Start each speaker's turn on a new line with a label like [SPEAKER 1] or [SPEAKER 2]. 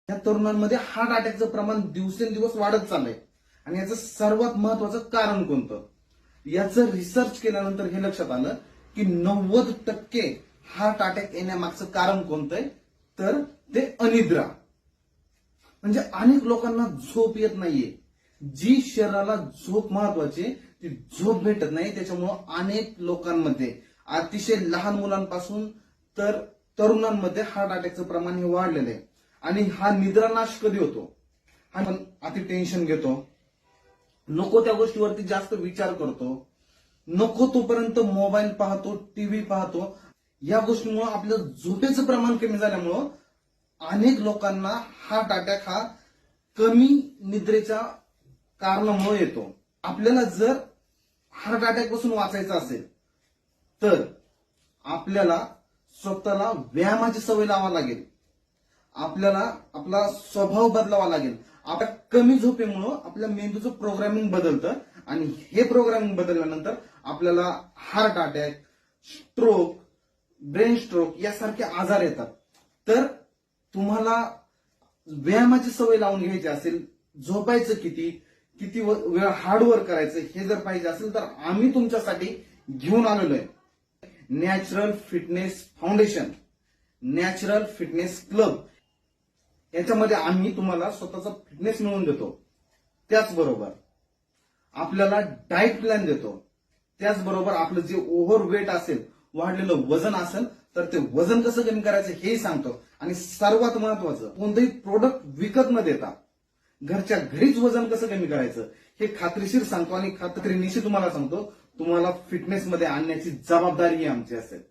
[SPEAKER 1] या तरुणांमध्ये हार्ट अटॅकचं प्रमाण दिवसेंदिवस वाढत चाललंय. आणि याचं सर्वात महत्वाचं कारण कोणतं? याचं रिसर्च केल्यानंतर हे लक्षात आलं की 90% हार्ट अटॅक येण्यामागचं कारण कोणतंय? तर ते अनिद्रा. म्हणजे अनेक लोकांना झोप येत नाहीये. जी शरीराला झोप महत्वाची ती झोप भेटत नाही. त्याच्यामुळं अनेक लोकांमध्ये अतिशय लहान मुलांपासून तर तरुणांमध्ये हार्ट अटॅकचं प्रमाण हे वाढलेलं आहे. आणि हा निद्रानाश कधी होतो? आपण अति टेन्शन घेतो, नको त्या गोष्टीवरती जास्त विचार करतो, नको तोपर्यंत मोबाईल पाहतो, टीव्ही पाहतो. या गोष्टीमुळे आपलं झोपेचं प्रमाण कमी झाल्यामुळं अनेक लोकांना हार्ट अटॅक हा कमी निद्रेच्या कारणामुळे येतो. आपल्याला जर हार्ट अटॅक पासून वाचायचं असेल तर आपल्याला स्वतःला व्यायामाची सवय लावावी लागेल. आपल्याला आपला स्वभाव बदलावा लागेल. आपल्या कमी झोपेमुळं आपल्या मेंदूचं प्रोग्रामिंग बदलतं आणि हे प्रोग्रामिंग बदलल्यानंतर आपल्याला heart attack, stroke, brain stroke यासारखे आजार येतात. तर तुम्हाला व्यायामाची सवय लावून घ्यायची असेल, झोपायचं किती वेळ हार्डवर्क करायचं हे जर पाहिजे असेल तर आम्ही तुमच्यासाठी घेऊन आलेलो आहे natural fitness foundation, natural fitness club. याच्यामध्ये आम्ही तुम्हाला स्वतःचा फिटनेस मिळवून देतो. त्याचबरोबर आपल्याला डाएट प्लॅन देतो. त्याचबरोबर आपलं जे ओव्हरवेट असेल, वाढलेलं वजन असेल तर ते वजन कसं कमी करायचं हेही सांगतो. आणि सर्वात महत्वाचं, कोणतंही प्रोडक्ट विकत न देता घरच्या घरीच वजन कसं कमी करायचं हे खात्रीशीर सांगतो. आणि खात्रीनिशी तुम्हाला सांगतो, तुम्हाला फिटनेसमध्ये आणण्याची जबाबदारी ही आमची असेल.